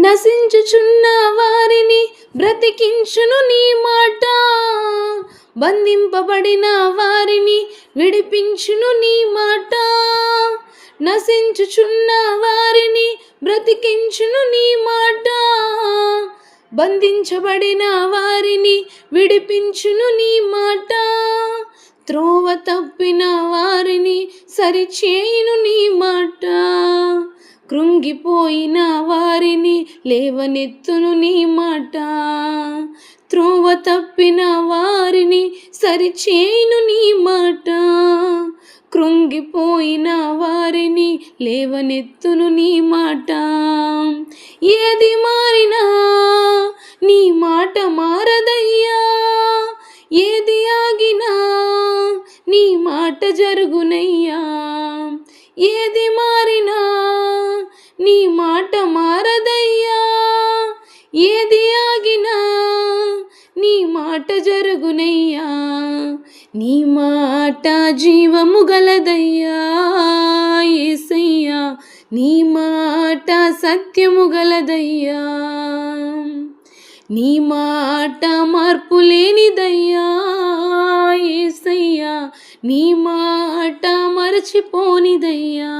నశించుచున్న వారిని బ్రతికించును నీ మాట, బంధింపబడిన వారిని విడిపించును నీ మాట. నశించుచున్న వారిని బ్రతికించును నీ మాట, బంధించబడిన వారిని విడిపించును నీ మాట. త్రోవ తప్పిన వారిని సరిచేయును నీ మాట, కృంగిపోయిన వారిని లేవనెత్తును నీ మాట. త్రోవ తప్పిన వారిని సరిచేయును నీ మాట, కృంగిపోయిన వారిని లేవనెత్తును నీ మాట. ఏది మారినా నీ మాట మారదయ్యా, ఏది ఆగినా నీ మాట జరుగునయ్యా. ఏది మారినా నీ మాట మారదయ్యా, ఏది ఆగినా నీ మాట జరుగునయ్యా. నీ మాట జీవము గలదయ్యా యేసయ్యా, నీ మాట సత్యము గలదయ్యా. నీ మాట మార్పు లేనిదయ్యా యేసయ్యా, నీ మాట మరచిపోనిదయ్యా.